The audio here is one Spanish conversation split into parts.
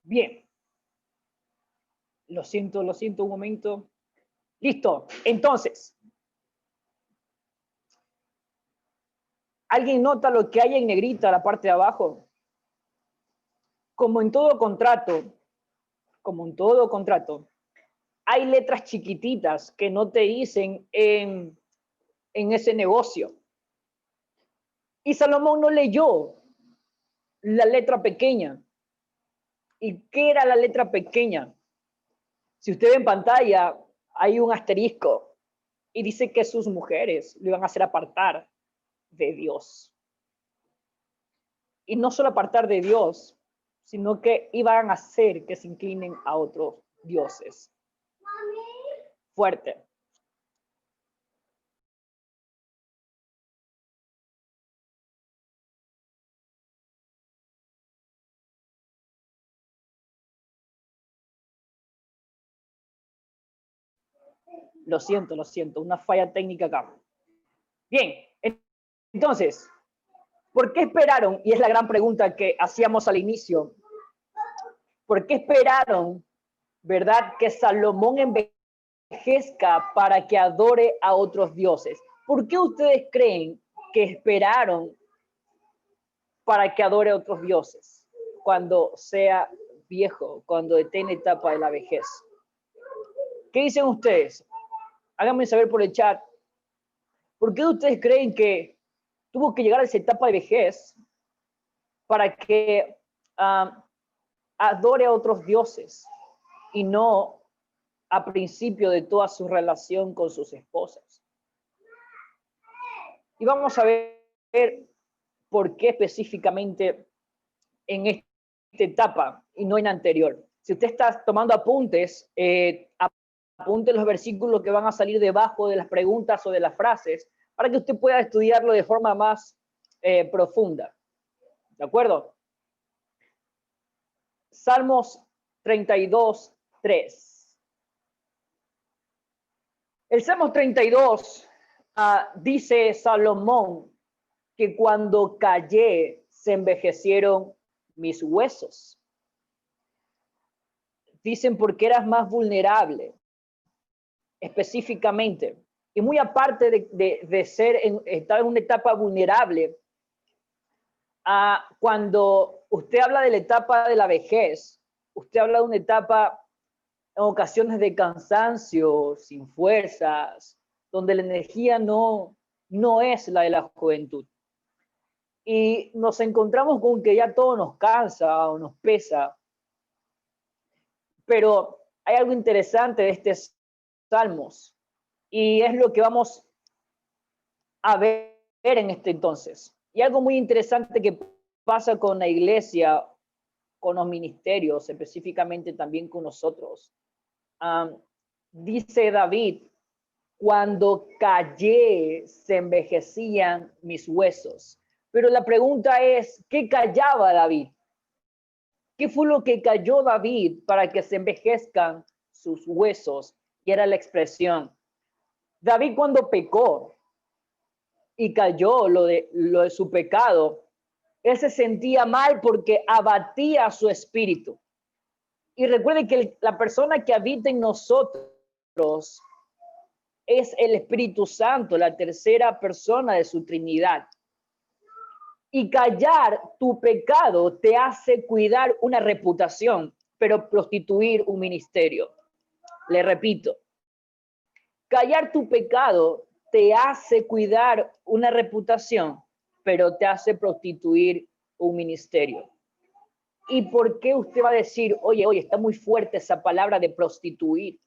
Bien. Lo siento un momento. Listo. Entonces, ¿alguien nota lo que hay en negrita a la parte de abajo? Como en todo contrato, hay letras chiquititas que no te dicen en ese negocio. Y Salomón no leyó la letra pequeña. ¿Y qué era la letra pequeña? Si usted ve en pantalla, hay un asterisco y dice que sus mujeres lo iban a hacer apartar de Dios. Y no solo apartar de Dios, sino que iban a hacer que se inclinen a otros dioses. Fuerte. Lo siento, una falla técnica acá. Bien, entonces, ¿por qué esperaron? Y es la gran pregunta que hacíamos al inicio. ¿Por qué esperaron, verdad, que Salomón envejezca para que adore a otros dioses? ¿Por qué ustedes creen que esperaron para que adore a otros dioses cuando sea viejo, cuando esté en etapa de la vejez? ¿Qué dicen ustedes? Háganme saber por el chat. ¿Por qué ustedes creen que tuvo que llegar a esa etapa de vejez para que adore a otros dioses y no a principio de toda su relación con sus esposas? Y vamos a ver por qué específicamente en esta etapa y no en anterior. Si usted está tomando apuntes, apunte los versículos que van a salir debajo de las preguntas o de las frases para que usted pueda estudiarlo de forma más profunda. ¿De acuerdo? Salmos 32, 3. El Salmos 32 dice Salomón que cuando callé se envejecieron mis huesos. Dicen porque eras más vulnerable, específicamente. Y muy aparte de estar en una etapa vulnerable, cuando usted habla de la etapa de la vejez, usted habla de una etapa en ocasiones de cansancio, sin fuerzas, donde la energía no es la de la juventud. Y nos encontramos con que ya todo nos cansa o nos pesa. Pero hay algo interesante de este Salmos y es lo que vamos a ver en este entonces. Y algo muy interesante que pasa con la iglesia, con los ministerios, específicamente también con nosotros. Dice David, cuando callé se envejecían mis huesos. Pero la pregunta es, ¿qué callaba David? ¿Qué fue lo que calló David para que se envejezcan sus huesos? Y era la expresión. David cuando pecó y cayó lo de su pecado, él se sentía mal porque abatía su espíritu. Y recuerden que la persona que habita en nosotros es el Espíritu Santo, la tercera persona de su Trinidad. Y callar tu pecado te hace cuidar una reputación, pero prostituir un ministerio. Le repito, callar tu pecado te hace cuidar una reputación, pero te hace prostituir un ministerio. ¿Y por qué usted va a decir, oye, está muy fuerte esa palabra de prostituir?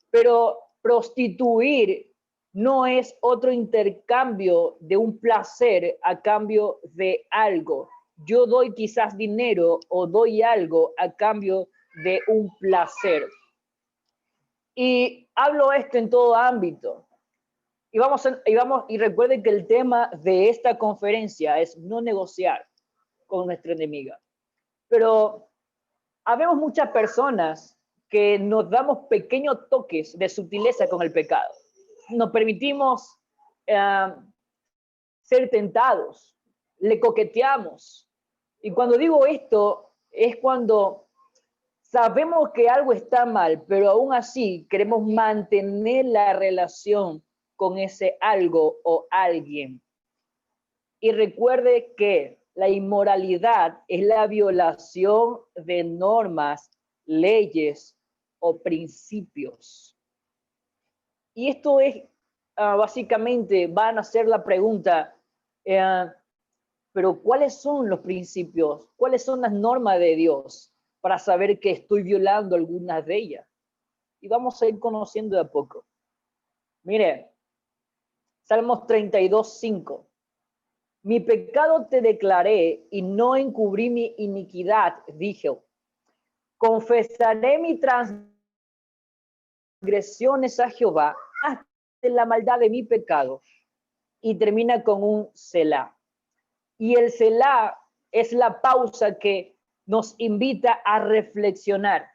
Pero prostituir no es otro intercambio de un placer a cambio de algo. Yo doy quizás dinero o doy algo a cambio de un placer. Y hablo esto en todo ámbito. Y recuerden que el tema de esta conferencia es no negociar con nuestra enemiga. Pero habemos muchas personas que nos damos pequeños toques de sutileza con el pecado. Nos permitimos ser tentados, le coqueteamos. Y cuando digo esto, es cuando Sabemos que algo está mal, pero aún así queremos mantener la relación con ese algo o alguien. Y recuerde que la inmoralidad es la violación de normas, leyes o principios. Y esto es, básicamente, van a hacer la pregunta, pero ¿cuáles son los principios? ¿Cuáles son las normas de Dios para saber que estoy violando algunas de ellas? Y vamos a ir conociendo de a poco. Mire, Salmos 32:5. Mi pecado te declaré y no encubrí mi iniquidad, dije. Confesaré mis transgresiones a Jehová hasta la maldad de mi pecado. Y termina con un Selah. Y el Selah es la pausa que nos invita a reflexionar.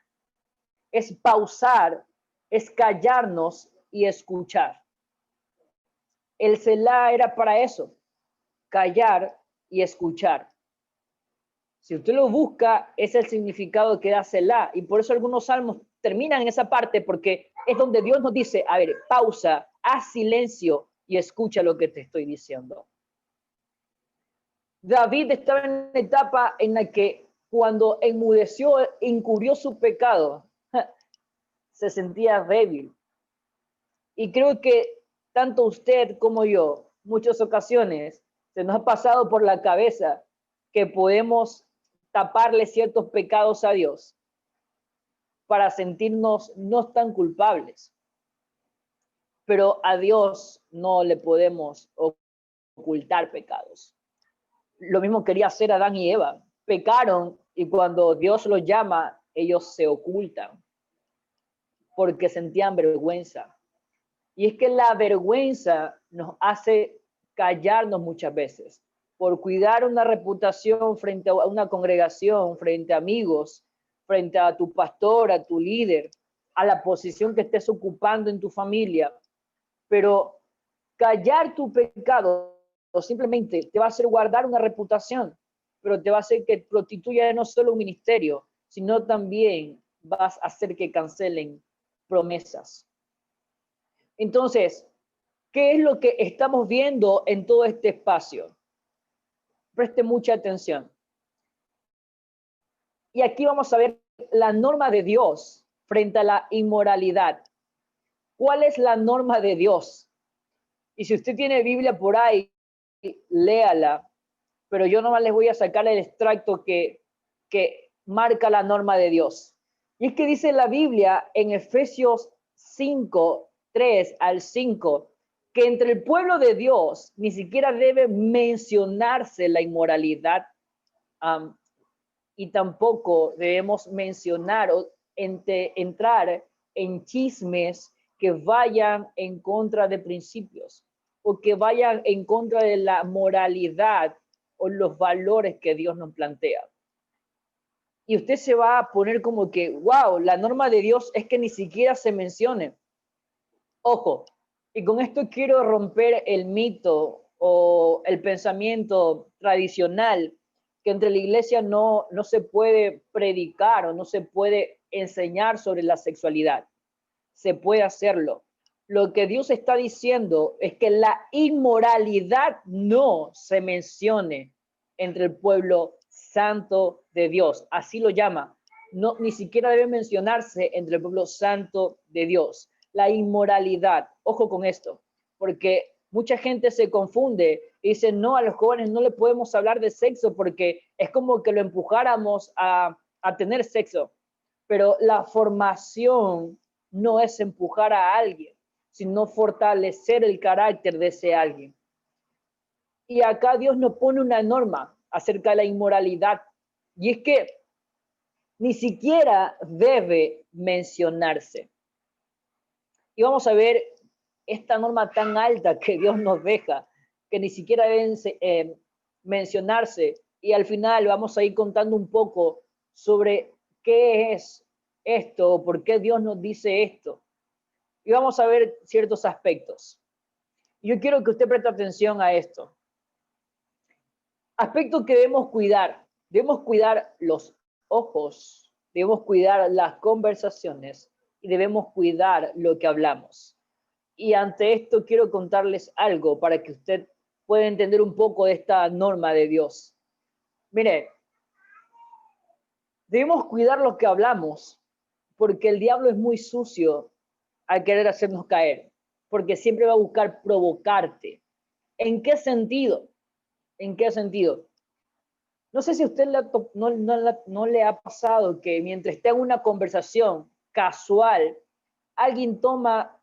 Es pausar, es callarnos y escuchar. El Selah era para eso, callar y escuchar. Si usted lo busca, es el significado que da Selah. Y por eso algunos salmos terminan en esa parte, porque es donde Dios nos dice, a ver, pausa, haz silencio y escucha lo que te estoy diciendo. David estaba en una etapa en la que cuando enmudeció, encubrió su pecado, se sentía débil. Y creo que tanto usted como yo, muchas ocasiones, se nos ha pasado por la cabeza que podemos taparle ciertos pecados a Dios para sentirnos no tan culpables. Pero a Dios no le podemos ocultar pecados. Lo mismo quería hacer Adán y Eva. Pecaron y cuando Dios los llama, ellos se ocultan porque sentían vergüenza. Y es que la vergüenza nos hace callarnos muchas veces por cuidar una reputación frente a una congregación, frente a amigos, frente a tu pastor, a tu líder, a la posición que estés ocupando en tu familia. Pero callar tu pecado simplemente te va a hacer guardar una reputación, pero te va a hacer que prostituya no solo un ministerio, sino también vas a hacer que cancelen promesas. Entonces, ¿qué es lo que estamos viendo en todo este espacio? Preste mucha atención. Y aquí vamos a ver la norma de Dios frente a la inmoralidad. ¿Cuál es la norma de Dios? Y si usted tiene Biblia por ahí, léala. Pero yo nomás les voy a sacar el extracto que marca la norma de Dios. Y es que dice la Biblia en Efesios 5, 3 al 5, que entre el pueblo de Dios ni siquiera debe mencionarse la inmoralidad, y tampoco debemos mencionar o entrar en chismes que vayan en contra de principios o que vayan en contra de la moralidad o los valores que Dios nos plantea. Y usted se va a poner como que, wow, la norma de Dios es que ni siquiera se mencione. Ojo, y con esto quiero romper el mito o el pensamiento tradicional que entre la iglesia no se puede predicar o no se puede enseñar sobre la sexualidad. Se puede hacerlo. Lo que Dios está diciendo es que la inmoralidad no se mencione entre el pueblo santo de Dios. Así lo llama. No, ni siquiera debe mencionarse entre el pueblo santo de Dios. La inmoralidad. Ojo con esto, porque mucha gente se confunde y dice, no, a los jóvenes no le podemos hablar de sexo porque es como que lo empujáramos a tener sexo. Pero la formación no es empujar a alguien, sino fortalecer el carácter de ese alguien. Y acá Dios nos pone una norma acerca de la inmoralidad, y es que ni siquiera debe mencionarse. Y vamos a ver esta norma tan alta que Dios nos deja, que ni siquiera deben mencionarse, y al final vamos a ir contando un poco sobre qué es esto, por qué Dios nos dice esto. Y vamos a ver ciertos aspectos. Yo quiero que usted preste atención a esto. Aspectos que debemos cuidar. Debemos cuidar los ojos, debemos cuidar las conversaciones y debemos cuidar lo que hablamos. Y ante esto quiero contarles algo para que usted pueda entender un poco de esta norma de Dios. Mire, debemos cuidar lo que hablamos porque el diablo es muy sucio al querer hacernos caer, porque siempre va a buscar provocarte. ¿En qué sentido? ¿En qué sentido? No sé si a usted no le ha pasado que mientras está en una conversación casual, alguien toma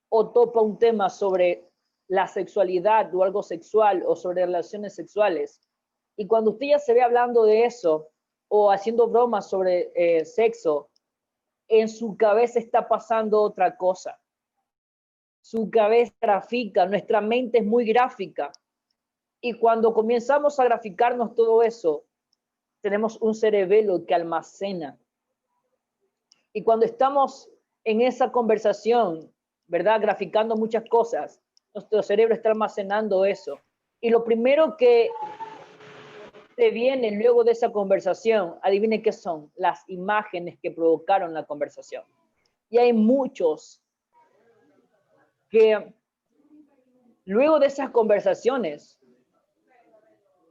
o topa un tema sobre la sexualidad o algo sexual o sobre relaciones sexuales. Y cuando usted ya se ve hablando de eso o haciendo bromas sobre sexo, en su cabeza está pasando otra cosa. Su cabeza grafica, nuestra mente es muy gráfica. Y cuando comenzamos a graficarnos todo eso, tenemos un cerebelo que almacena. Y cuando estamos en esa conversación, ¿verdad? Graficando muchas cosas, nuestro cerebro está almacenando eso. Y lo primero que te viene luego de esa conversación, adivine qué son, las imágenes que provocaron la conversación. Y hay muchos que luego de esas conversaciones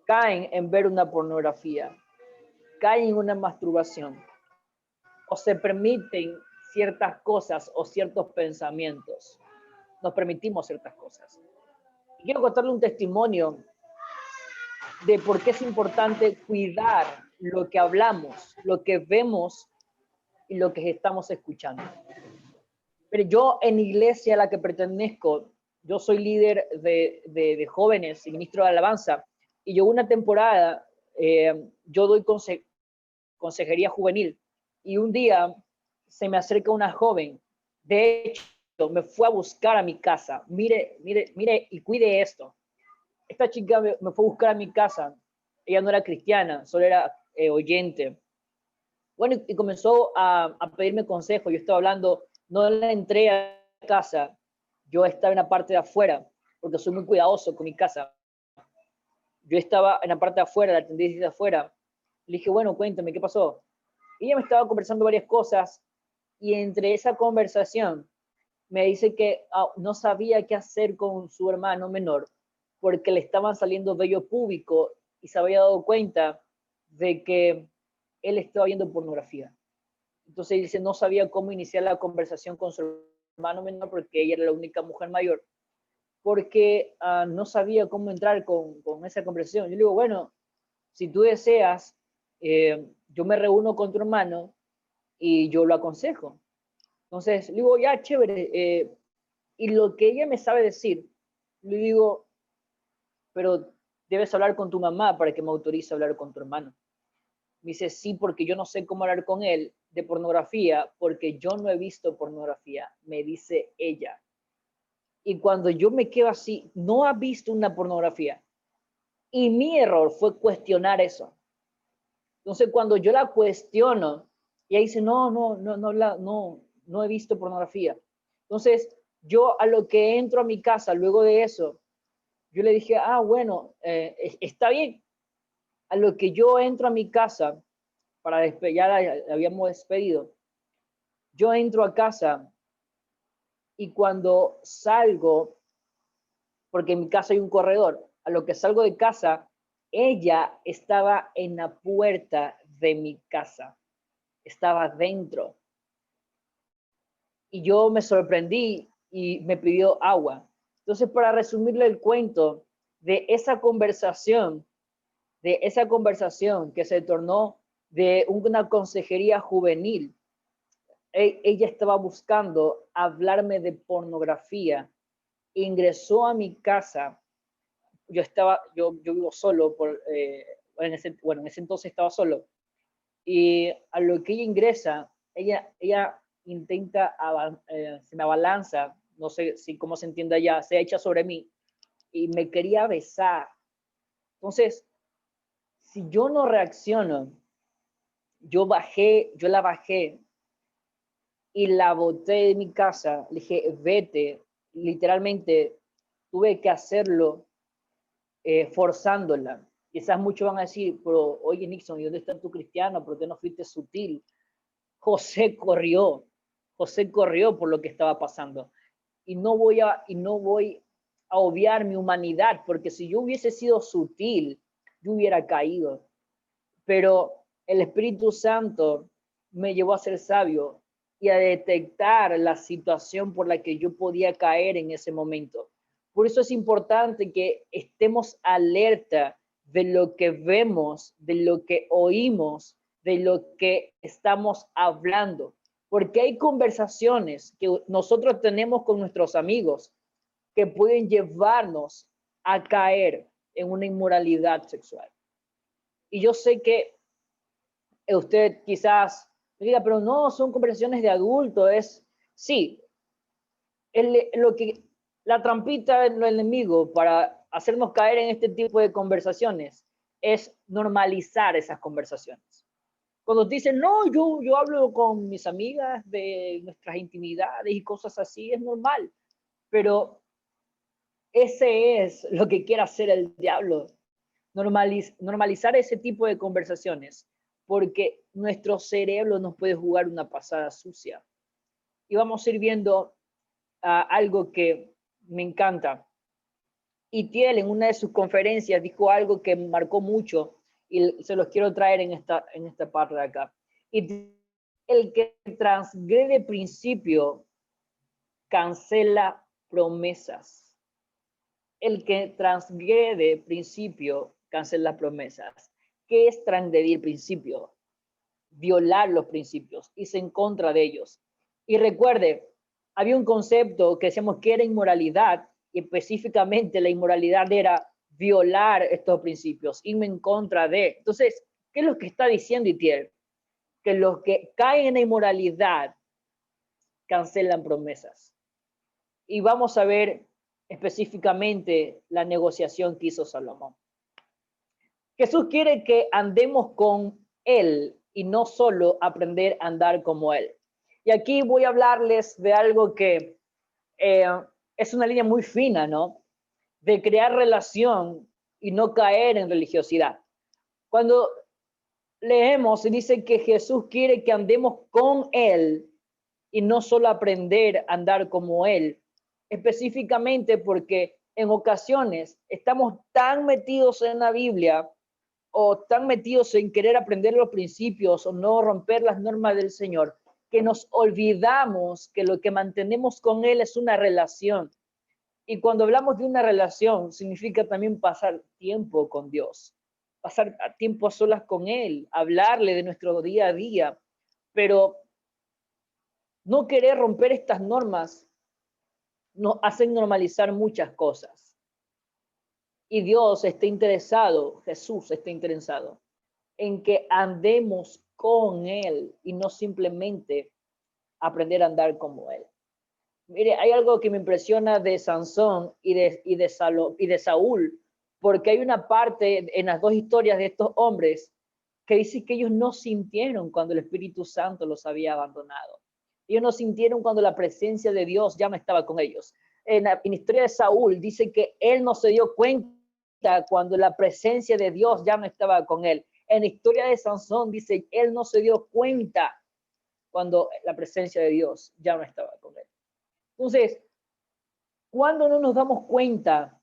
caen en ver una pornografía, caen en una masturbación, o se permiten ciertas cosas o ciertos pensamientos. Nos permitimos ciertas cosas. Y quiero contarle un testimonio de por qué es importante cuidar lo que hablamos, lo que vemos y lo que estamos escuchando. Pero yo en la iglesia a la que pertenezco, yo soy líder de jóvenes y ministro de alabanza, y yo una temporada, yo doy consejería juvenil, y un día se me acerca una joven, de hecho, me fue a buscar a mi casa, mire, y cuide esto. Esta chica me fue a buscar a mi casa, ella no era cristiana, solo era oyente. Bueno, y comenzó a pedirme consejo, yo estaba hablando, no le entré a casa, yo estaba en la parte de afuera, porque soy muy cuidadoso con mi casa. Yo estaba en la parte de afuera, la atendí desde afuera. Le dije, bueno, cuéntame, ¿qué pasó? Y ella me estaba conversando varias cosas, y entre esa conversación me dice que no sabía qué hacer con su hermano menor, porque le estaban saliendo vello púbico y se había dado cuenta de que él estaba viendo pornografía. Entonces dice, no sabía cómo iniciar la conversación con su hermano menor porque ella era la única mujer mayor, porque no sabía cómo entrar con esa conversación. Yo le digo, bueno, si tú deseas, yo me reúno con tu hermano y yo lo aconsejo. Entonces, le digo, ya, chévere. Y lo que ella me sabe decir, le digo, pero debes hablar con tu mamá para que me autorice a hablar con tu hermano. Me dice, sí, porque yo no sé cómo hablar con él de pornografía, porque yo no he visto pornografía, me dice ella. Y cuando yo me quedo así, no ha visto una pornografía. Y mi error fue cuestionar eso. Entonces, cuando yo la cuestiono, ella dice, no he visto pornografía. Entonces, yo a lo que entro a mi casa, luego de eso, yo le dije, bueno, está bien. A lo que yo entro a mi casa, ya la habíamos despedido, yo entro a casa y cuando salgo, porque en mi casa hay un corredor, a lo que salgo de casa, ella estaba en la puerta de mi casa, estaba dentro. Y yo me sorprendí y me pidió agua. Entonces, para resumirle el cuento de esa conversación que se tornó de una consejería juvenil, ella estaba buscando hablarme de pornografía, ingresó a mi casa, yo vivo solo, en ese entonces estaba solo, y a lo que ella ingresa, ella intenta, se me abalanza, no sé si cómo se entiende allá, se echa sobre mí, y me quería besar. Entonces, si yo no reacciono, yo la bajé y la boté de mi casa, le dije, vete, literalmente tuve que hacerlo forzándola. Quizás muchos van a decir, pero oye Nixon, ¿y dónde está tu cristiano? ¿Por qué no fuiste sutil? José corrió. José corrió por lo que estaba pasando. Y no voy a obviar mi humanidad, porque si yo hubiese sido sutil, yo hubiera caído. Pero el Espíritu Santo me llevó a ser sabio y a detectar la situación por la que yo podía caer en ese momento. Por eso es importante que estemos alerta de lo que vemos, de lo que oímos, de lo que estamos hablando. Porque hay conversaciones que nosotros tenemos con nuestros amigos que pueden llevarnos a caer en una inmoralidad sexual. Y yo sé que usted quizás diga, pero no, son conversaciones de adultos. Sí, la trampita del enemigo para hacernos caer en este tipo de conversaciones es normalizar esas conversaciones. Cuando dicen, no, yo hablo con mis amigas de nuestras intimidades y cosas así, es normal. Pero ese es lo que quiere hacer el diablo, normalizar ese tipo de conversaciones, porque nuestro cerebro nos puede jugar una pasada sucia. Y vamos a ir viendo algo que me encanta. Itiel en una de sus conferencias dijo algo que me marcó mucho y se los quiero traer en esta parte de acá. Y el que transgrede principio cancela promesas. El que transgrede principio cancela promesas. ¿Qué es transgredir principio? Violar los principios, irse en contra de ellos. Y recuerde, había un concepto que decíamos que era inmoralidad, y específicamente la inmoralidad era violar estos principios, irme en contra de. Entonces, ¿qué es lo que está diciendo Itiel? Que los que caen en la inmoralidad cancelan promesas. Y vamos a ver específicamente la negociación que hizo Salomón. Jesús quiere que andemos con Él y no solo aprender a andar como Él. Y aquí voy a hablarles de algo que es una línea muy fina, ¿no? De crear relación y no caer en religiosidad. Cuando leemos y dice que Jesús quiere que andemos con Él y no solo aprender a andar como Él, específicamente porque en ocasiones estamos tan metidos en la Biblia o tan metidos en querer aprender los principios o no romper las normas del Señor, que nos olvidamos que lo que mantenemos con Él es una relación. Y cuando hablamos de una relación, significa también pasar tiempo con Dios, pasar tiempo a solas con Él, hablarle de nuestro día a día, pero no querer romper estas normas nos hacen normalizar muchas cosas. Y Dios está interesado, Jesús está interesado en que andemos con Él y no simplemente aprender a andar como Él. Mire, hay algo que me impresiona de Sansón y de Saúl, porque hay una parte en las dos historias de estos hombres que dice que ellos no sintieron cuando el Espíritu Santo los había abandonado. Ellos no sintieron cuando la presencia de Dios ya no estaba con ellos. En la historia de Saúl dice que él no se dio cuenta cuando la presencia de Dios ya no estaba con él. En la historia de Sansón dice, él no se dio cuenta cuando la presencia de Dios ya no estaba con él. Entonces, ¿cuándo no nos damos cuenta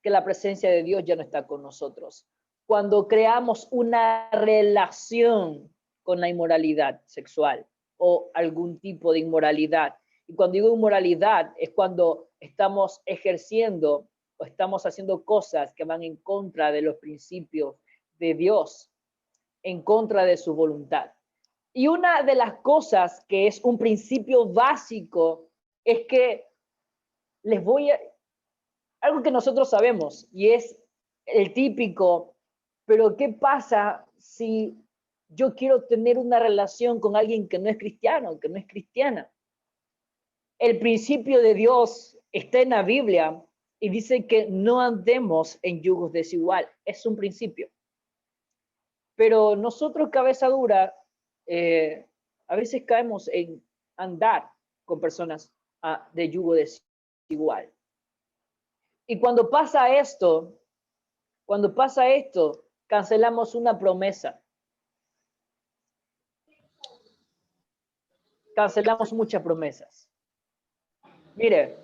que la presencia de Dios ya no está con nosotros? Cuando creamos una relación con la inmoralidad sexual o algún tipo de inmoralidad. Y cuando digo inmoralidad es cuando estamos ejerciendo o estamos haciendo cosas que van en contra de los principios de Dios, en contra de su voluntad. Y una de las cosas que es un principio básico es que algo que nosotros sabemos y es el típico, pero ¿qué pasa si yo quiero tener una relación con alguien que no es cristiano, que no es cristiana? El principio de Dios está en la Biblia y dice que no andemos en yugos desigual. Es un principio. Pero nosotros, cabeza dura, a veces caemos en andar con personas de yugo desigual. Y cuando pasa esto, cancelamos una promesa. cancelamos muchas promesas. Mire,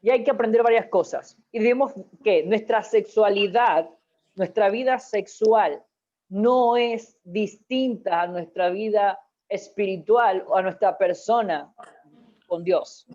y hay que aprender varias cosas. Y vemos que nuestra sexualidad, nuestra vida sexual, no es distinta a nuestra vida espiritual o a nuestra persona con Dios.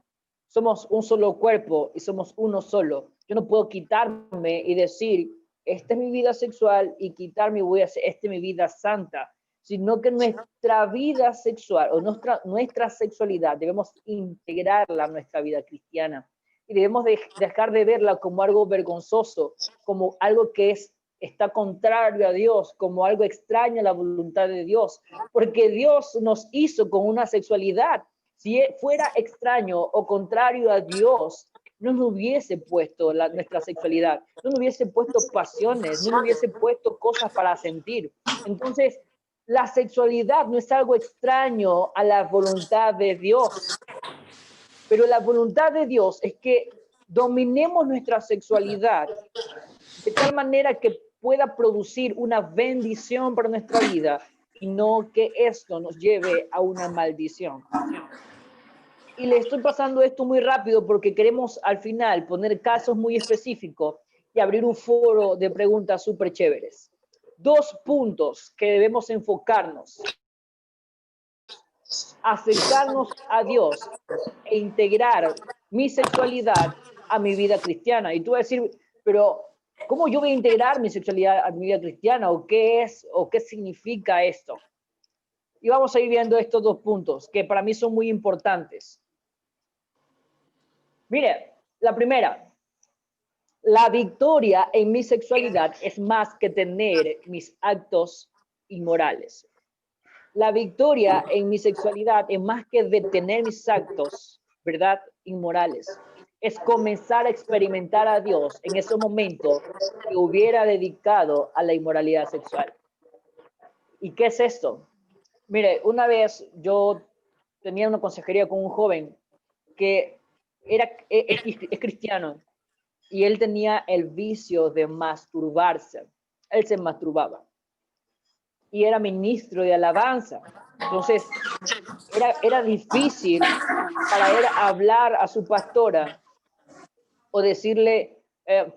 Somos un solo cuerpo y somos uno solo. Yo no puedo quitarme y decir, esta es mi vida sexual y quitarme y voy a hacer, esta es mi vida santa, sino que nuestra vida sexual o nuestra sexualidad debemos integrarla a nuestra vida cristiana y debemos dejar de verla como algo vergonzoso, como algo que está contrario a Dios, como algo extraño a la voluntad de Dios, porque Dios nos hizo con una sexualidad. Si fuera extraño o contrario a Dios, no nos hubiese puesto nuestra sexualidad, no nos hubiese puesto pasiones, no nos hubiese puesto cosas para sentir. Entonces, la sexualidad no es algo extraño a la voluntad de Dios, pero la voluntad de Dios es que dominemos nuestra sexualidad de tal manera que pueda producir una bendición para nuestra vida y no que esto nos lleve a una maldición. Y le estoy pasando esto muy rápido porque queremos al final poner casos muy específicos y abrir un foro de preguntas súper chéveres. 2 puntos que debemos enfocarnos: acercarnos a Dios e integrar mi sexualidad a mi vida cristiana. Y tú vas a decir, pero ¿cómo yo voy a integrar mi sexualidad a mi vida cristiana? ¿O qué es? ¿O qué significa esto? Y vamos a ir viendo estos 2 puntos que para mí son muy importantes. Mire, la primera, la victoria en mi sexualidad es más que tener mis actos inmorales. La victoria en mi sexualidad es más que detener mis actos, ¿verdad? Inmorales. Es comenzar a experimentar a Dios en ese momento que hubiera dedicado a la inmoralidad sexual. ¿Y qué es esto? Mire, una vez yo tenía una consejería con un joven que es cristiano y él tenía el vicio de masturbarse. Él se masturbaba y era ministro de alabanza. Entonces, era difícil para él hablar a su pastora o decirle,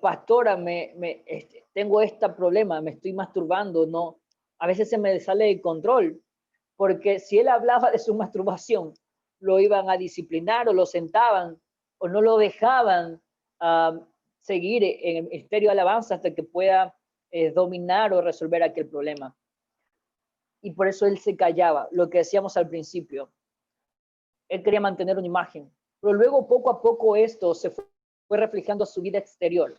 pastora, tengo este problema, me estoy masturbando, no. A veces se me sale de control, porque si él hablaba de su masturbación, lo iban a disciplinar o lo sentaban o no lo dejaban seguir en el ministerio de alabanza hasta que pueda dominar o resolver aquel problema. Y por eso él se callaba, lo que decíamos al principio. Él quería mantener una imagen, pero luego poco a poco esto se fue reflejando a su vida exterior,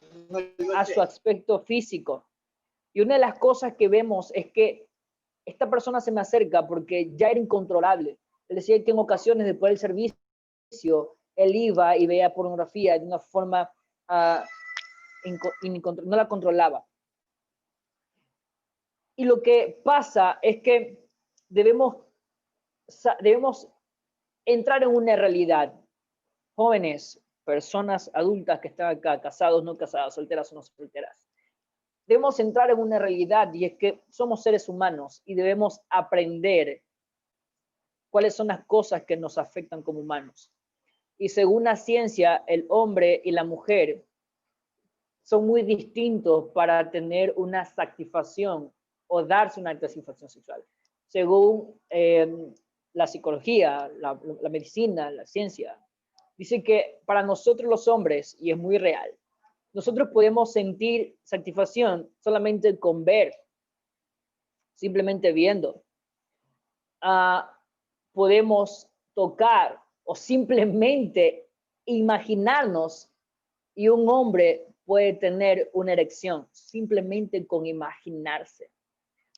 a su aspecto físico. Y una de las cosas que vemos es que esta persona se me acerca porque ya era incontrolable. Él decía que en ocasiones después del servicio, él iba y veía pornografía de una forma no la controlaba. Y lo que pasa es que debemos entrar en una realidad. Jóvenes, personas adultas que están acá, casados, no casadas, solteras o no solteras. Debemos entrar en una realidad y es que somos seres humanos y debemos aprender cuáles son las cosas que nos afectan como humanos. Y según la ciencia, el hombre y la mujer son muy distintos para tener una satisfacción o darse una satisfacción sexual. Según la psicología, la medicina, la ciencia, dice que para nosotros los hombres, y es muy real, nosotros podemos sentir satisfacción solamente con ver, simplemente viendo. Podemos tocar o simplemente imaginarnos, y un hombre puede tener una erección simplemente con imaginarse.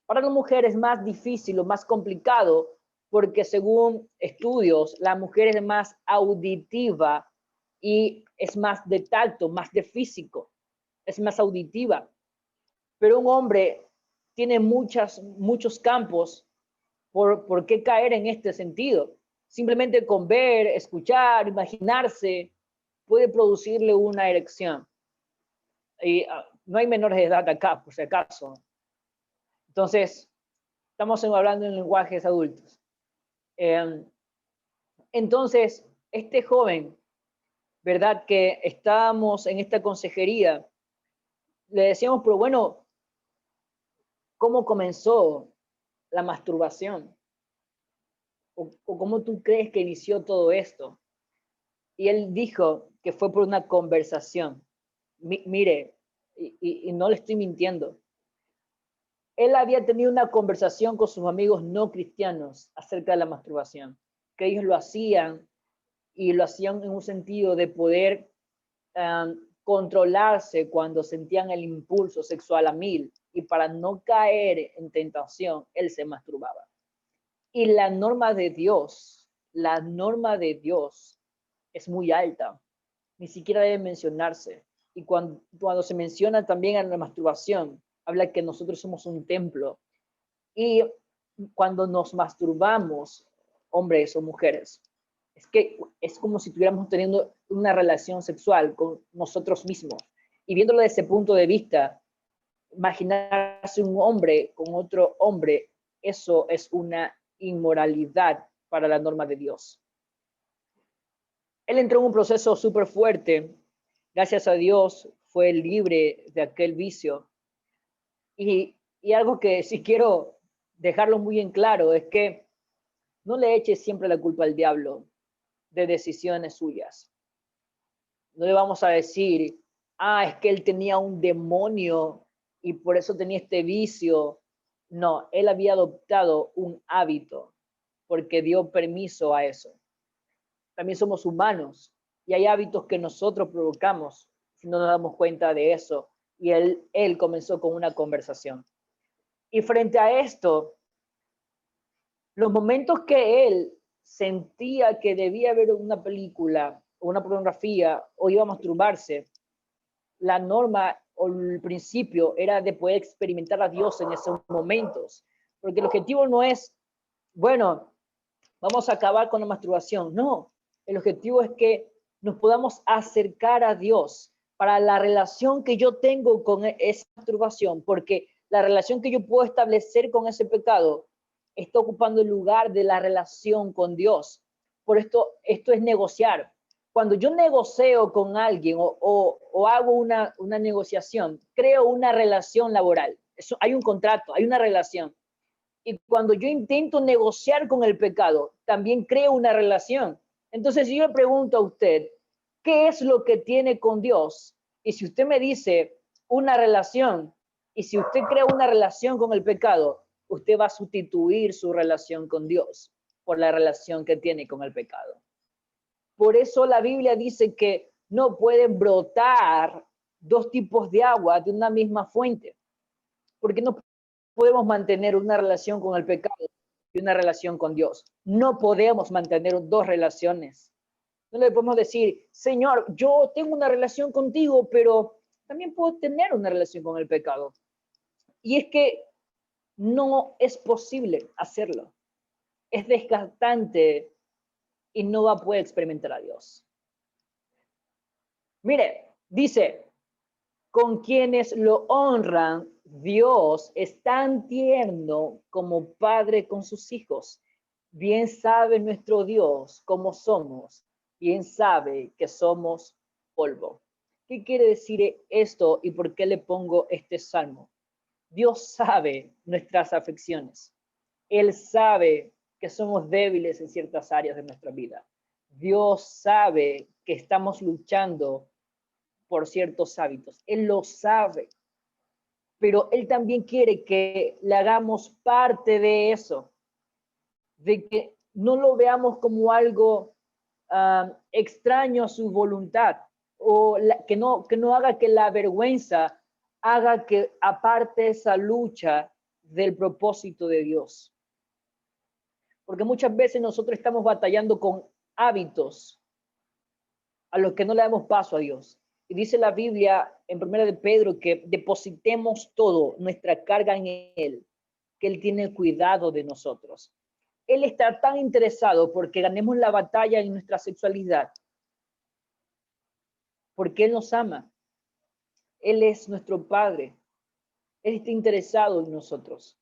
Para la mujer es más difícil o más complicado porque según estudios, la mujer es más auditiva y es más de tacto, más de físico, es más auditiva. Pero un hombre tiene muchos campos por qué caer en este sentido. Simplemente con ver, escuchar, imaginarse, puede producirle una erección. Y no hay menores de edad acá, por si acaso. Entonces, estamos hablando en lenguajes adultos. Entonces, este joven, ¿verdad? Que estábamos en esta consejería, le decíamos, pero bueno, ¿cómo comenzó la masturbación? ¿O cómo tú crees que inició todo esto? Y él dijo que fue por una conversación. Mire, y no le estoy mintiendo. Él había tenido una conversación con sus amigos no cristianos acerca de la masturbación, que ellos lo hacían y lo hacían en un sentido de poder controlarse cuando sentían el impulso sexual a mil, y para no caer en tentación, él se masturbaba. Y la norma de Dios es muy alta, ni siquiera debe mencionarse. Y cuando se menciona también en la masturbación, habla que nosotros somos un templo. Y cuando nos masturbamos, hombres o mujeres, es que es como si estuviéramos teniendo una relación sexual con nosotros mismos. Y viéndolo desde ese punto de vista, imaginarse un hombre con otro hombre, eso es una inmoralidad para la norma de Dios. Él entró en un proceso súper fuerte. Gracias a Dios fue libre de aquel vicio. Y algo que sí quiero dejarlo muy en claro es que no le eches siempre la culpa al diablo de decisiones suyas. No le vamos a decir, es que él tenía un demonio y por eso tenía este vicio. No, él había adoptado un hábito porque dio permiso a eso. También somos humanos y hay hábitos que nosotros provocamos si no nos damos cuenta de eso. Y él comenzó con una conversación. Y frente a esto, los momentos que él sentía que debía ver una película o una pornografía o iba a masturbarse, la norma o el principio era de poder experimentar a Dios en esos momentos. Porque el objetivo no es, bueno, vamos a acabar con la masturbación. No, el objetivo es que nos podamos acercar a Dios para la relación que yo tengo con esa masturbación, porque la relación que yo puedo establecer con ese pecado está ocupando el lugar de la relación con Dios. Por esto es negociar. Cuando yo negocio con alguien o hago una negociación, creo una relación laboral. Hay un contrato, hay una relación. Y cuando yo intento negociar con el pecado, también creo una relación. Entonces, si yo le pregunto a usted, ¿qué es lo que tiene con Dios? Y si usted me dice una relación, y si usted crea una relación con el pecado, usted va a sustituir su relación con Dios por la relación que tiene con el pecado. Por eso la Biblia dice que no pueden brotar dos tipos de agua de una misma fuente, porque no podemos mantener una relación con el pecado y una relación con Dios. No podemos mantener dos relaciones. No le podemos decir, Señor, yo tengo una relación contigo, pero también puedo tener una relación con el pecado. Y es que no es posible hacerlo. Es desgastante y no va a poder experimentar a Dios. Mire, dice, con quienes lo honran, Dios es tan tierno como padre con sus hijos. Bien sabe nuestro Dios cómo somos, bien sabe que somos polvo. ¿Qué quiere decir esto y por qué le pongo este salmo? Dios sabe nuestras afecciones. Él sabe que somos débiles en ciertas áreas de nuestra vida. Dios sabe que estamos luchando por ciertos hábitos. Él lo sabe, pero Él también quiere que le hagamos parte de eso, de que no lo veamos como algo extraño a su voluntad, o que no haga que la vergüenza haga que aparte esa lucha del propósito de Dios. Porque muchas veces nosotros estamos batallando con hábitos a los que no le damos paso a Dios. Y dice la Biblia en 1 de Pedro que depositemos todo, nuestra carga en Él, que Él tiene cuidado de nosotros. Él está tan interesado porque ganemos la batalla en nuestra sexualidad, porque Él nos ama. Él es nuestro Padre. Él está interesado en nosotros.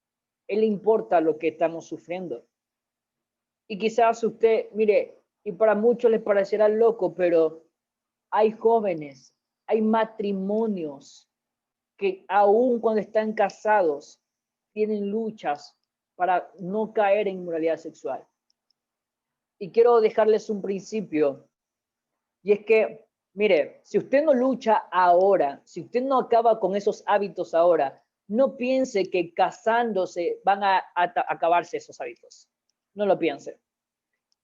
Él le importa lo que estamos sufriendo. Y quizás usted, mire, Y para muchos les parecerá loco, pero hay jóvenes, hay matrimonios que aún cuando están casados tienen luchas para no caer en inmoralidad sexual. Y quiero dejarles un principio, y es que, mire, si usted no lucha ahora, si usted no acaba con esos hábitos ahora, no piense que casándose van a acabarse esos hábitos. No lo piense.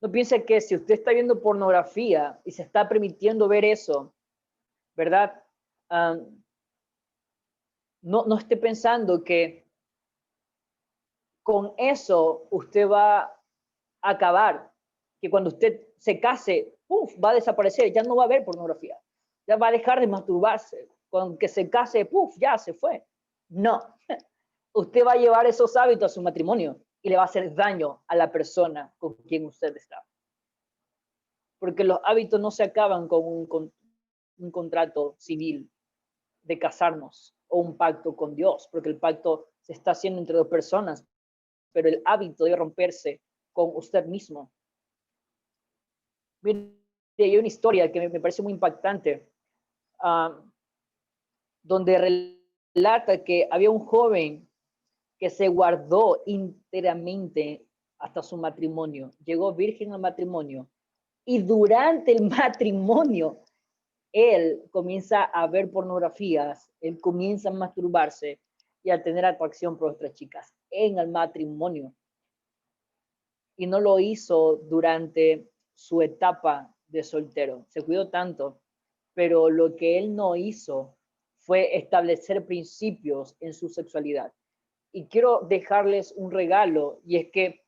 No piense que si usted está viendo pornografía y se está permitiendo ver eso, ¿verdad? No esté pensando que con eso usted va a acabar, que cuando usted se case, ¡puf!, va a desaparecer, ya no va a haber pornografía, ya va a dejar de masturbarse, con que se case, ¡puf!, ya se fue. No, usted va a llevar esos hábitos a su matrimonio y le va a hacer daño a la persona con quien usted está. Porque los hábitos no se acaban con un contrato civil de casarnos o un pacto con Dios, porque el pacto se está haciendo entre dos personas, pero el hábito debe romperse con usted mismo. Mire, hay una historia que me parece muy impactante, donde relata que había un joven que se guardó íntegramente hasta su matrimonio, llegó virgen al matrimonio, y durante el matrimonio él comienza a ver pornografías, él comienza a masturbarse y a tener atracción por otras chicas en el matrimonio. Y no lo hizo durante su etapa de soltero. Se cuidó tanto, pero lo que él no hizo fue establecer principios en su sexualidad. Y quiero dejarles un regalo, y es que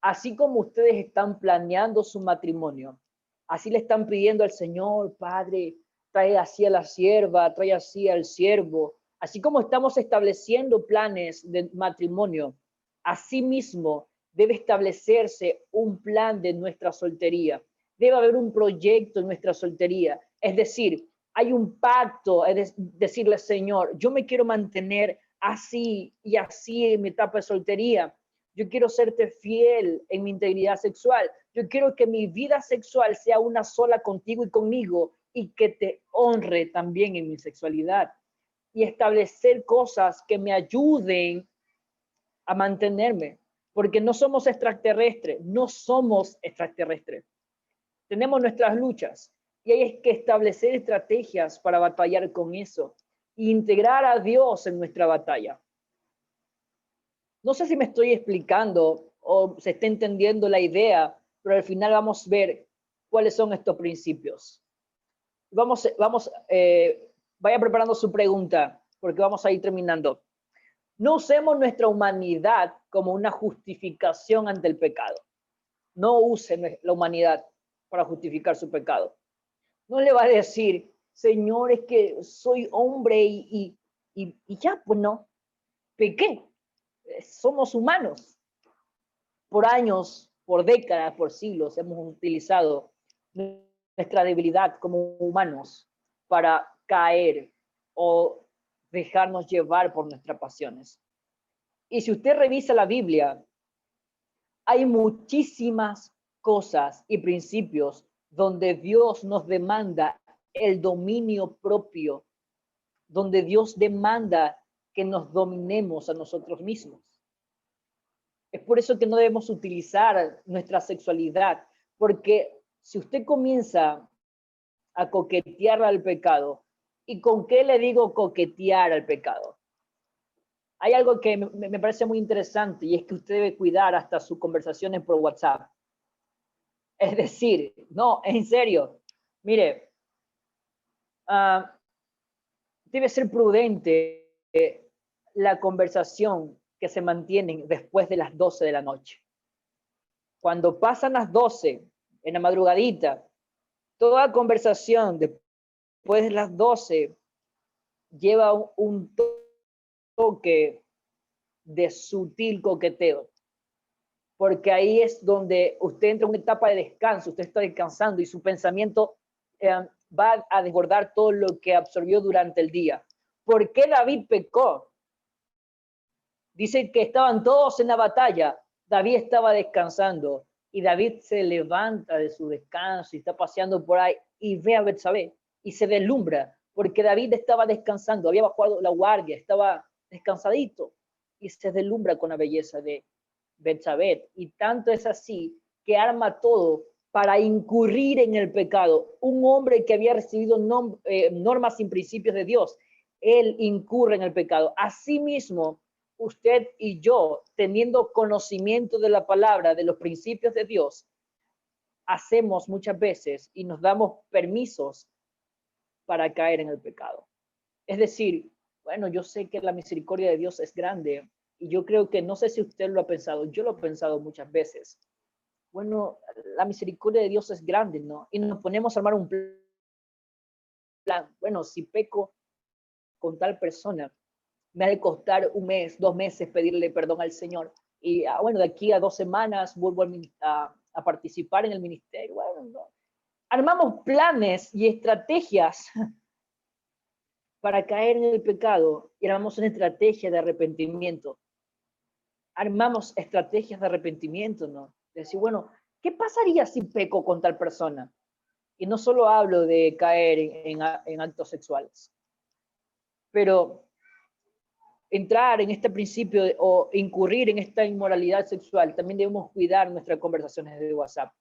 así como ustedes están planeando su matrimonio, así le están pidiendo al Señor, Padre, trae así a la sierva, trae así al siervo, así como estamos estableciendo planes de matrimonio, así mismo debe establecerse un plan de nuestra soltería. Debe haber un proyecto en nuestra soltería. Es decir, hay un pacto, es decirle, Señor, yo me quiero mantener así y así en mi etapa de soltería. Yo quiero serte fiel en mi integridad sexual. Yo quiero que mi vida sexual sea una sola contigo y conmigo y que te honre también en mi sexualidad. Y establecer cosas que me ayuden a mantenerme. Porque no somos extraterrestres, no somos extraterrestres. Tenemos nuestras luchas y hay que establecer estrategias para batallar con eso e integrar a Dios en nuestra batalla. No sé si me estoy explicando o se está entendiendo la idea, pero al final vamos a ver cuáles son estos principios. Vaya preparando su pregunta, porque vamos a ir terminando. No usemos nuestra humanidad como una justificación ante el pecado. No use la humanidad para justificar su pecado. No le va a decir, Señor, es que soy hombre y ya, pues no, pequé. Somos humanos. Por años, por décadas, por siglos hemos utilizado nuestra debilidad como humanos para caer o dejarnos llevar por nuestras pasiones. Y si usted revisa la Biblia, hay muchísimas cosas y principios donde Dios nos demanda el dominio propio, donde Dios demanda que nos dominemos a nosotros mismos. Es por eso que no debemos utilizar nuestra sexualidad, porque si usted comienza a coquetear al pecado, ¿y con qué le digo coquetear al pecado? Hay algo que me parece muy interesante y es que usted debe cuidar hasta sus conversaciones por WhatsApp. Es decir, no, en serio, mire, debe ser prudente la conversación que se mantienen después de las 12 de la noche. Cuando pasan las 12, en la madrugadita, toda conversación después de las 12 lleva un toque de sutil coqueteo, porque ahí es donde usted entra en una etapa de descanso, usted está descansando y su pensamiento va a desbordar todo lo que absorbió durante el día. ¿Por qué David pecó? Dice que estaban todos en la batalla, David estaba descansando Y David se levanta de su descanso y está paseando por ahí y ve a Betsabé y se deslumbra porque David estaba descansando, había bajado la guardia, estaba descansadito y se deslumbra con la belleza de Betsabé. Y tanto es así que arma todo para incurrir en el pecado. Un hombre que había recibido normas y principios de Dios, él incurre en el pecado. Asimismo, usted y yo, teniendo conocimiento de la palabra, de los principios de Dios, hacemos muchas veces y nos damos permisos para caer en el pecado. Es decir, bueno, yo sé que la misericordia de Dios es grande y yo creo que, no sé si usted lo ha pensado, yo lo he pensado muchas veces. Bueno, la misericordia de Dios es grande, ¿no? Y nos ponemos a armar un plan. Bueno, si peco con tal persona, me ha de costar un mes, 2 meses pedirle perdón al Señor. Y bueno, de aquí a 2 semanas vuelvo a participar en el ministerio. Bueno, no. Armamos planes y estrategias para caer en el pecado y armamos una estrategia de arrepentimiento. Armamos estrategias de arrepentimiento, ¿no? De decir, bueno, ¿qué pasaría si peco con tal persona? Y no solo hablo de caer en actos sexuales, pero entrar en este principio o incurrir en esta inmoralidad sexual, también debemos cuidar nuestras conversaciones de WhatsApp.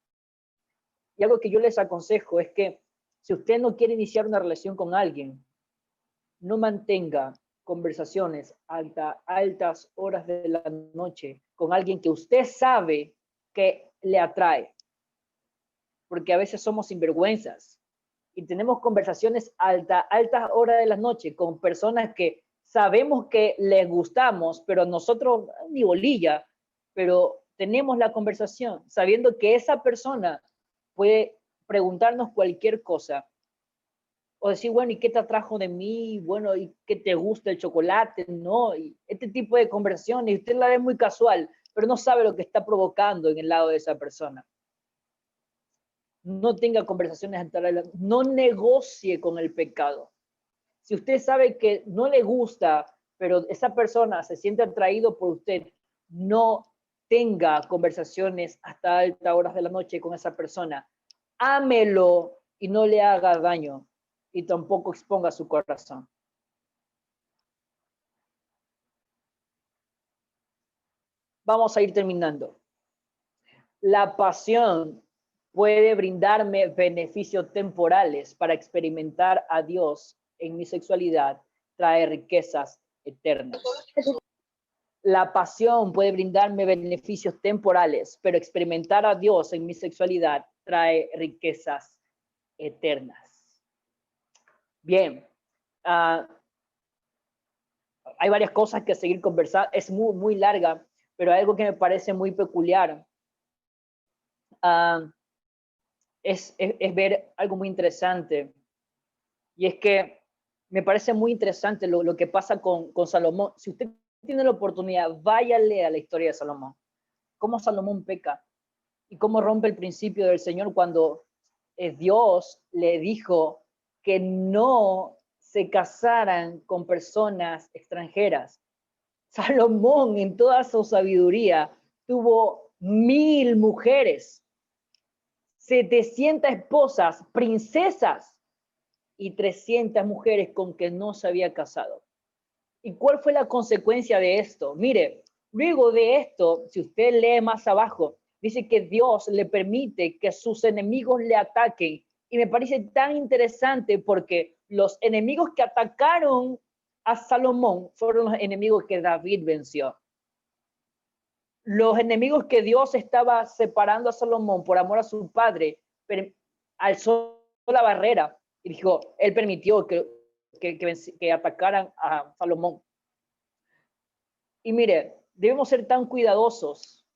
Y algo que yo les aconsejo es que si usted no quiere iniciar una relación con alguien, no mantenga conversaciones altas horas de la noche con alguien que usted sabe que le atrae, porque a veces somos sinvergüenzas y tenemos conversaciones altas horas de la noche con personas que sabemos que les gustamos, pero nosotros ni bolilla, pero tenemos la conversación sabiendo que esa persona puede preguntarnos cualquier cosa o decir, bueno, ¿y qué te atrajo de mí? Bueno, ¿y qué te gusta el chocolate? No, y este tipo de conversaciones, y usted la ve muy casual, pero no sabe lo que está provocando en el lado de esa persona. No tenga conversaciones, no negocie con el pecado. Si usted sabe que no le gusta, pero esa persona se siente atraído por usted, no tenga conversaciones hasta altas horas de la noche con esa persona. Ámelo y no le haga daño y tampoco exponga su corazón. Vamos a ir terminando. La pasión puede brindarme beneficios temporales para experimentar a Dios en mi sexualidad, trae riquezas eternas. La pasión puede brindarme beneficios temporales, pero experimentar a Dios en mi sexualidad trae riquezas eternas. Bien, hay varias cosas que seguir conversando, es muy larga, pero algo que me parece muy peculiar es ver algo muy interesante, y es que me parece muy interesante lo que pasa con Salomón. Si usted tiene la oportunidad, váyale a la historia de Salomón, cómo Salomón peca y cómo rompe el principio del Señor cuando Dios le dijo que no se casaran con personas extranjeras. Salomón, en toda su sabiduría, tuvo 1000 mujeres, 700 esposas, princesas y 300 mujeres con que no se había casado. ¿Y cuál fue la consecuencia de esto? Mire, luego de esto, si usted lee más abajo, dice que Dios le permite que sus enemigos le ataquen. Y me parece tan interesante porque los enemigos que atacaron a Salomón fueron los enemigos que David venció. Los enemigos que Dios estaba separando a Salomón por amor a su padre, alzó la barrera y dijo, él permitió que atacaran a Salomón. Y mire, debemos ser tan cuidadosos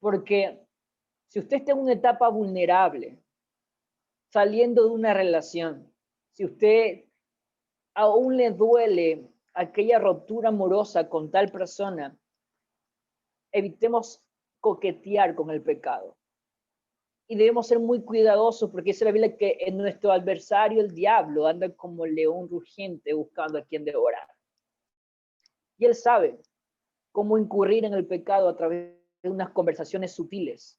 porque si usted está en una etapa vulnerable, saliendo de una relación, si usted aún le duele aquella ruptura amorosa con tal persona, evitemos coquetear con el pecado. Y debemos ser muy cuidadosos porque dice la Biblia que en nuestro adversario, el diablo, anda como león rugiente buscando a quien devorar. Y él sabe cómo incurrir en el pecado a través de unas conversaciones sutiles,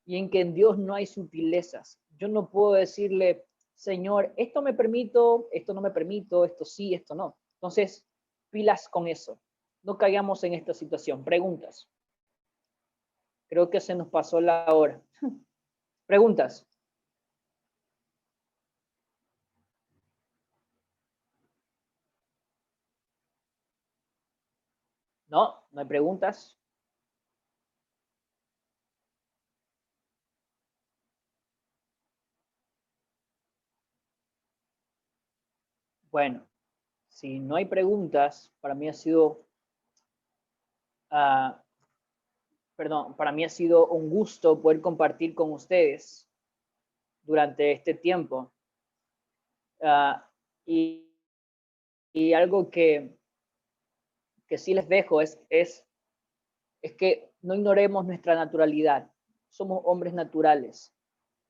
y en que en Dios no hay sutilezas. Yo no puedo decirle, Señor, esto me permito, esto no me permito, esto sí, esto no. Entonces, pilas con eso. No caigamos en esta situación. Preguntas. Creo que se nos pasó la hora. Preguntas. No, no hay preguntas. Bueno, si no hay preguntas, para mí ha sido, para mí ha sido un gusto poder compartir con ustedes durante este tiempo. Y, y algo que sí les dejo es que no ignoremos nuestra naturalidad. Somos hombres naturales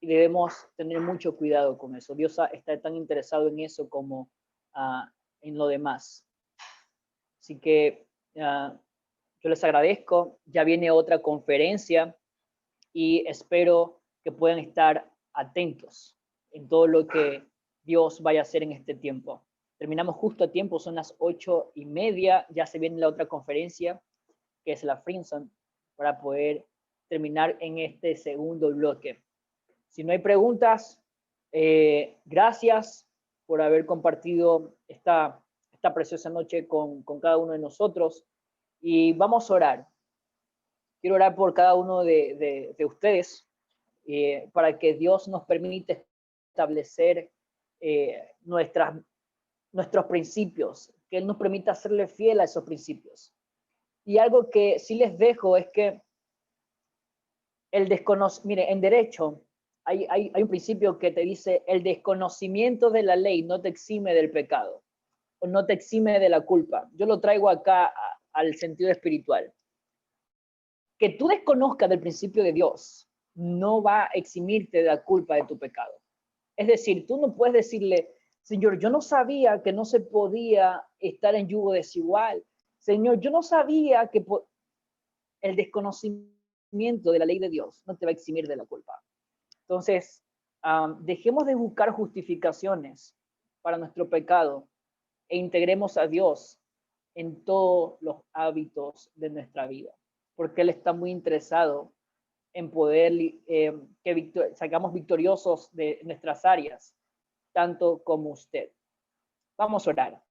y debemos tener mucho cuidado con eso. Dios está tan interesado en eso como en lo demás. Así que yo les agradezco. Ya viene otra conferencia y espero que puedan estar atentos en todo lo que Dios vaya a hacer en este tiempo. Terminamos justo a tiempo, son las 8:30, ya se viene la otra conferencia, que es la Frinson, para poder terminar en este segundo bloque. Si no hay preguntas, gracias por haber compartido esta preciosa noche con cada uno de nosotros y vamos a orar. Quiero orar por cada uno de ustedes para que Dios nos permita establecer nuestros principios, que Él nos permita serle fiel a esos principios. Y algo que sí les dejo es que mire, en derecho hay un principio que te dice, el desconocimiento de la ley no te exime del pecado, o no te exime de la culpa. Yo lo traigo acá al sentido espiritual. Que tú desconozcas del principio de Dios no va a eximirte de la culpa de tu pecado. Es decir, tú no puedes decirle, Señor, yo no sabía que no se podía estar en yugo desigual. Señor, yo no sabía que el desconocimiento de la ley de Dios no te va a eximir de la culpa. Entonces, dejemos de buscar justificaciones para nuestro pecado e integremos a Dios en todos los hábitos de nuestra vida, porque Él está muy interesado en poder que salgamos victoriosos de nuestras áreas, tanto como usted. Vamos a orar.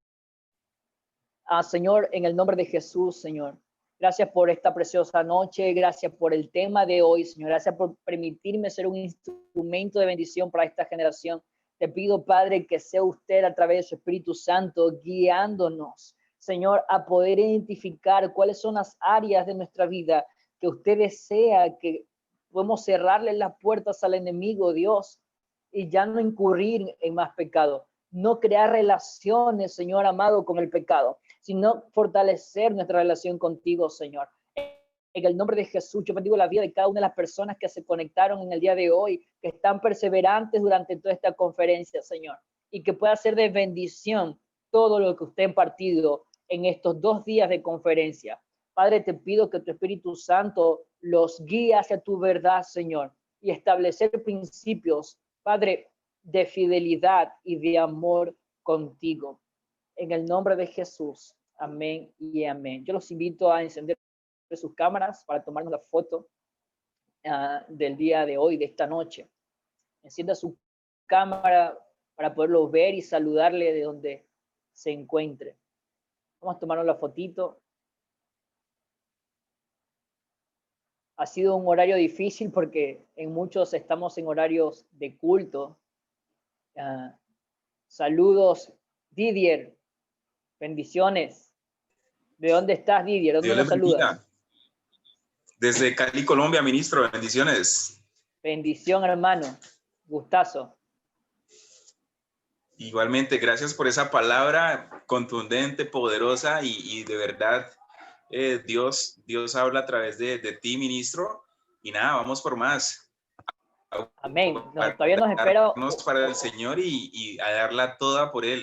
Señor, en el nombre de Jesús, Señor, gracias por esta preciosa noche, gracias por el tema de hoy, Señor, gracias por permitirme ser un instrumento de bendición para esta generación. Te pido, Padre, que sea usted a través de su Espíritu Santo guiándonos, Señor, a poder identificar cuáles son las áreas de nuestra vida que usted desea que podemos cerrarle las puertas al enemigo, Dios, y ya no incurrir en más pecado. No crear relaciones, Señor amado, con el pecado, sino fortalecer nuestra relación contigo, Señor. En el nombre de Jesús, yo bendigo la vida de cada una de las personas que se conectaron en el día de hoy, que están perseverantes durante toda esta conferencia, Señor, y que pueda ser de bendición todo lo que usted ha impartido en estos 2 días de conferencia. Padre, te pido que tu Espíritu Santo los guíe hacia tu verdad, Señor, y establecer principios, Padre, de fidelidad y de amor contigo. En el nombre de Jesús. Amén y amén. Yo los invito a encender sus cámaras para tomarnos la foto del día de hoy, de esta noche. Encienda su cámara para poderlo ver y saludarle de donde se encuentre. Vamos a tomarnos la fotito. Ha sido un horario difícil porque en muchos estamos en horarios de culto. Saludos, Didier. Bendiciones. ¿De dónde estás, Didier? ¿Dónde Dios nos le bendiga. saludas? Desde Cali, Colombia, ministro. Bendiciones. Bendición, hermano. Gustazo. Igualmente, gracias por esa palabra contundente, poderosa y de verdad, Dios habla a través de ti, ministro. Y nada, vamos por más. Amén. No, todavía nos espera. Para el Señor y a darla toda por Él.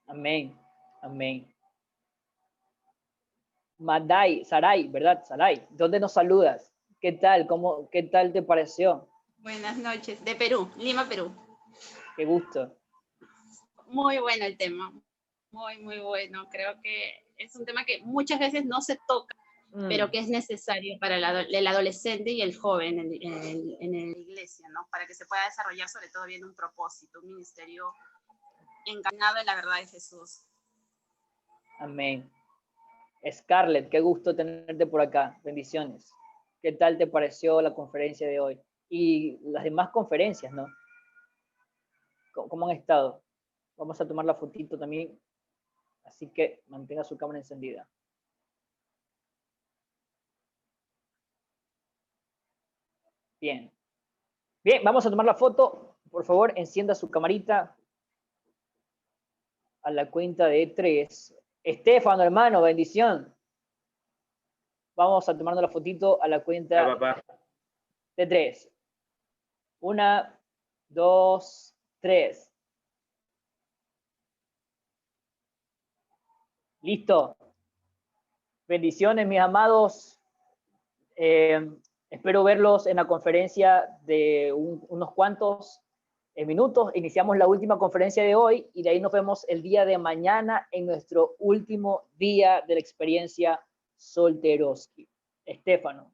Amén. Amén. Madai, Sarai, ¿verdad? Sarai, ¿dónde nos saludas? ¿Qué tal? ¿Qué tal te pareció? Buenas noches. De Perú, Lima, Perú. Qué gusto. Muy bueno el tema. Muy bueno. Creo que es un tema que muchas veces no se toca, pero que es necesario para el adolescente y el joven en la iglesia, ¿no? Para que se pueda desarrollar sobre todo bien un propósito, un ministerio encarnado en la verdad de Jesús. Amén. Scarlett, qué gusto tenerte por acá. Bendiciones. ¿Qué tal te pareció la conferencia de hoy? Y las demás conferencias, ¿no? ¿Cómo han estado? Vamos a tomar la fotito también, así que mantenga su cámara encendida. Bien. Bien, vamos a tomar la foto. Por favor, encienda su camarita a la cuenta de 3. Estefano, hermano, bendición. Vamos a tomarnos la fotito a la cuenta de 3. 1, 2, 3. Listo. Bendiciones, mis amados. Espero verlos en la conferencia de unos cuantos minutos. Iniciamos la última conferencia de hoy y de ahí nos vemos el día de mañana en nuestro último día de la experiencia Solteroski. Estefano,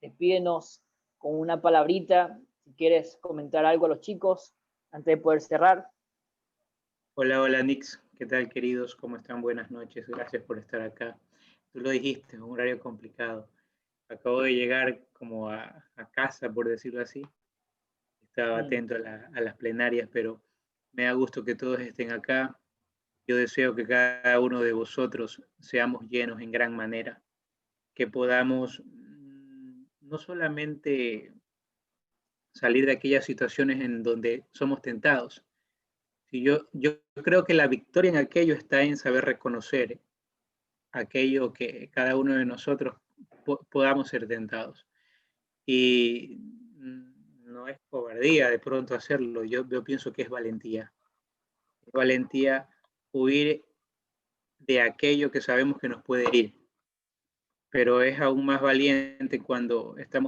despídenos con una palabrita, si quieres comentar algo a los chicos antes de poder cerrar. Hola Nix, ¿qué tal queridos? ¿Cómo están? Buenas noches, gracias por estar acá. Tú lo dijiste, es un horario complicado. Acabo de llegar como a casa, por decirlo así. Estaba atento a las plenarias, pero me da gusto que todos estén acá. Yo deseo que cada uno de vosotros seamos llenos en gran manera, que podamos no solamente salir de aquellas situaciones en donde somos tentados. Y yo creo que la victoria en aquello está en saber reconocer aquello que cada uno de nosotros podamos ser tentados. Y no es cobardía de pronto hacerlo, yo pienso que es valentía. Es valentía huir de aquello que sabemos que nos puede herir, pero es aún más valiente cuando estamos